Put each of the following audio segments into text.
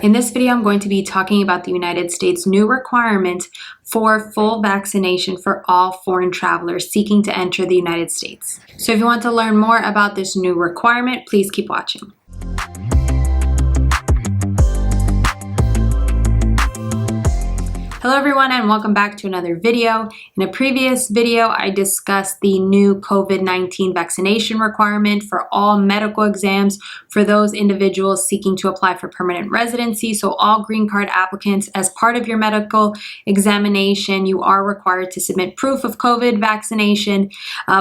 In this video, I'm going to be talking about the United States' new requirement for full vaccination for all foreign travelers seeking to enter the United States. So if you want to learn more about this new requirement, please keep watching. Hello everyone and welcome back to another video. In a previous video, I discussed the new COVID-19 vaccination requirement for all medical exams for those individuals seeking to apply for permanent residency. So all green card applicants, as part of your medical examination, you are required to submit proof of COVID vaccination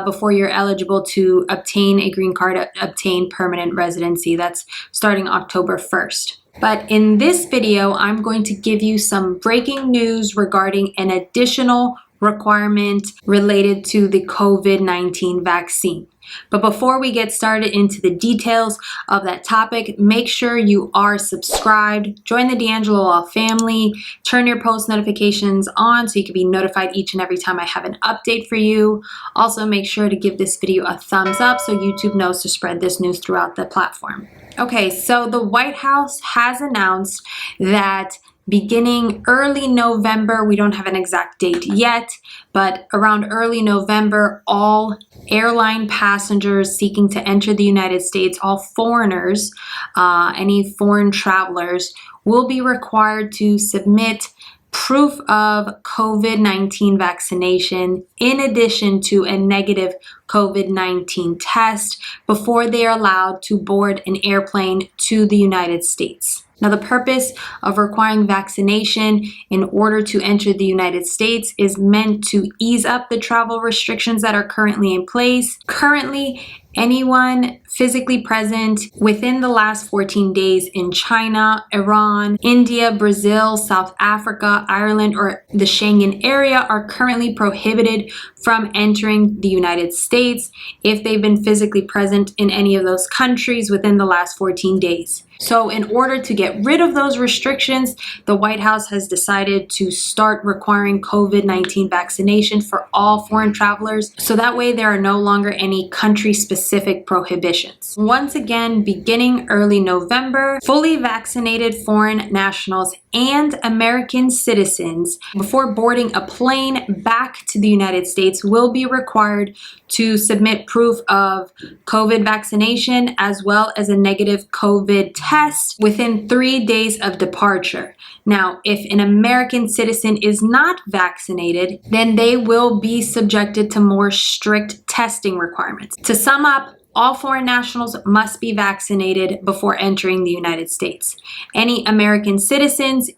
before you're eligible to obtain a green card, obtain permanent residency. That's starting October 1st. But in this video, I'm going to give you some breaking news regarding an additional requirement related to the COVID-19 vaccine. But before we get started into the details of that topic, make sure you are subscribed, join the D'Angelo Law family, turn your post notifications on so you can be notified each and every time I have an update for you. Also, make sure to give this video a thumbs up so YouTube knows to spread this news throughout the platform. Okay, so the White House has announced that beginning early November, we don't have an exact date yet, but around early November, all airline passengers seeking to enter the United States, all foreigners, any foreign travelers, will be required to submit proof of COVID-19 vaccination in addition to a negative COVID-19 test before they are allowed to board an airplane to the United States. Now, the purpose of requiring vaccination in order to enter the United States is meant to ease up the travel restrictions that are currently in place. Currently, anyone physically present within the last 14 days in China, Iran, India, Brazil, South Africa, Ireland, or the Schengen area are currently prohibited from entering the United States if they've been physically present in any of those countries within the last 14 days. So in order to get rid of those restrictions, the White House has decided to start requiring COVID-19 vaccination for all foreign travelers. So that way there are no longer any country-specific prohibitions. Once again, beginning early November, fully vaccinated foreign nationals and American citizens before boarding a plane back to the United States will be required to submit proof of COVID vaccination as well as a negative COVID test within 3 days of departure. Now, if an American citizen is not vaccinated, then they will be subjected to more strict testing requirements. To sum up, all foreign nationals must be vaccinated before entering the United States. Any American citizens,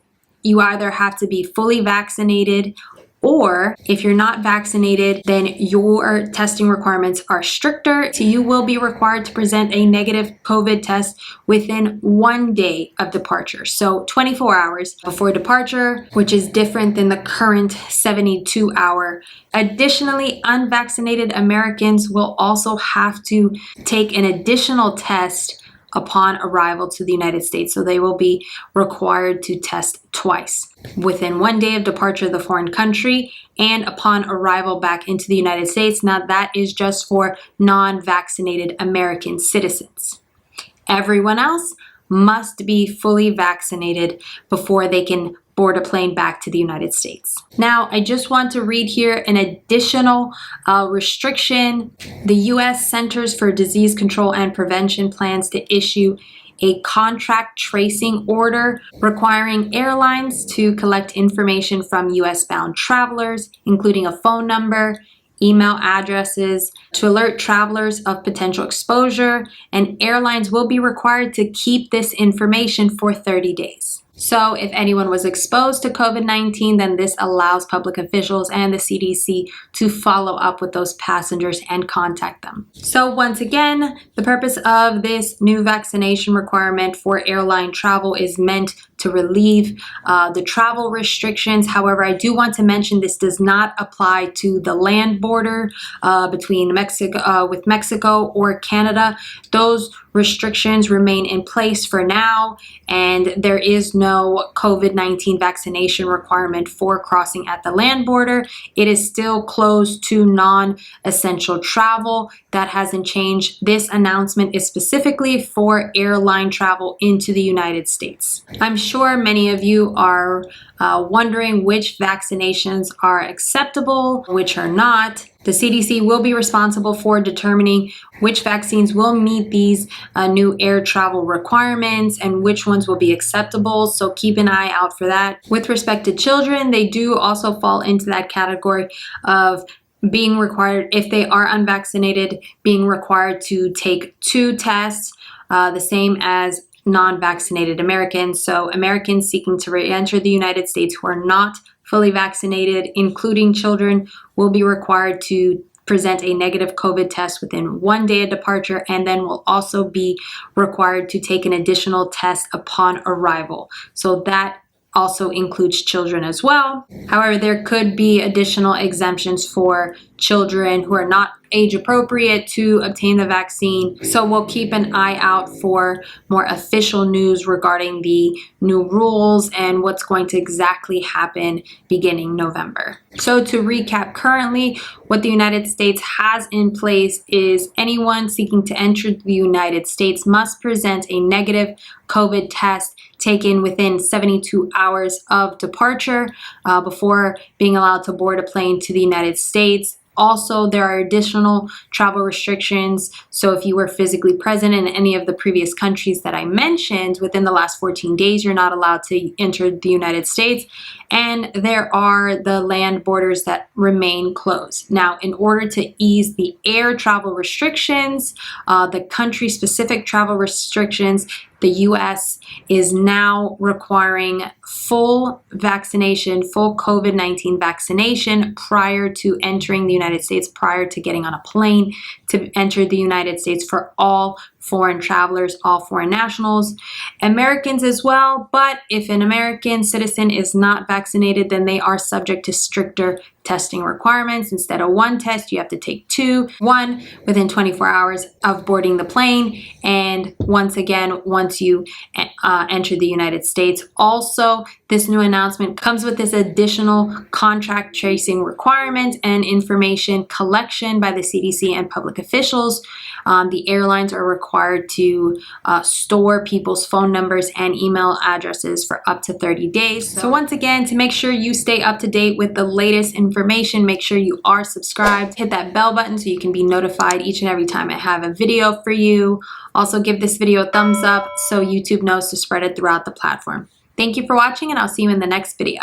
you either have to be fully vaccinated, or if you're not vaccinated, then your testing requirements are stricter. So you will be required to present a negative COVID test within 1 day of departure. So 24 hours before departure, which is different than the current 72-hour. Additionally, unvaccinated Americans will also have to take an additional test upon arrival to the United States. So they will be required to test twice within 1 day of departure of the foreign country and upon arrival back into the United States. Now that is just for non-vaccinated American citizens. Everyone else must be fully vaccinated before they can board a plane back to the United States. Now, I just want to read here an additional restriction. The U.S. Centers for Disease Control and Prevention plans to issue a contract tracing order requiring airlines to collect information from U.S.-bound travelers, including a phone number, email addresses, to alert travelers of potential exposure, and airlines will be required to keep this information for 30 days. So if anyone was exposed to COVID-19, then this allows public officials and the CDC to follow up with those passengers and contact them. So once again, the purpose of this new vaccination requirement for airline travel is meant to relieve the travel restrictions. However, I do want to mention this does not apply to the land border between Mexico or Canada. Those restrictions remain in place for now, and there is no COVID-19 vaccination requirement for crossing at the land border. It is still closed to non-essential travel. That hasn't changed. This announcement is specifically for airline travel into the United States. I'm sure sure many of you are wondering which vaccinations are acceptable, which are not. The CDC will be responsible for determining which vaccines will meet these new air travel requirements and which ones will be acceptable, so keep an eye out for that. With respect to children, they do also fall into that category of being required, if they are unvaccinated, being required to take 2 tests, the same as non-vaccinated Americans. So Americans seeking to re-enter the United States who are not fully vaccinated, including children, will be required to present a negative COVID test within 1 day of departure, and then will also be required to take an additional test upon arrival. So that also includes children as well. However, there could be additional exemptions for children who are not age appropriate to obtain the vaccine. So we'll keep an eye out for more official news regarding the new rules and what's going to exactly happen beginning November. So to recap, currently what the United States has in place is anyone seeking to enter the United States must present a negative COVID test taken within 72 hours of departure before being allowed to board a plane to the United States. Also, there are additional travel restrictions. So if you were physically present in any of the previous countries that I mentioned within the last 14 days, you're not allowed to enter the United States. And there are the land borders that remain closed. Now, in order to ease the air travel restrictions, the country-specific travel restrictions, the US is now requiring full vaccination, full COVID-19 vaccination prior to entering the United States, prior to getting on a plane to enter the United States for all foreign travelers, all foreign nationals, Americans as well. But if an American citizen is not vaccinated, then they are subject to stricter testing requirements. Instead of 1 test, you have to take 2. 1 within 24 hours of boarding the plane, and once again, once you enter the United States. Also, this new announcement comes with this additional contact tracing requirement and information collection by the CDC and public officials. The airlines are required to store people's phone numbers and email addresses for up to 30 days. So once again, to make sure you stay up to date with the latest information, make sure you are subscribed. Hit that bell button so you can be notified each and every time I have a video for you. Also, give this video a thumbs up so YouTube knows to spread it throughout the platform. Thank you for watching, and I'll see you in the next video.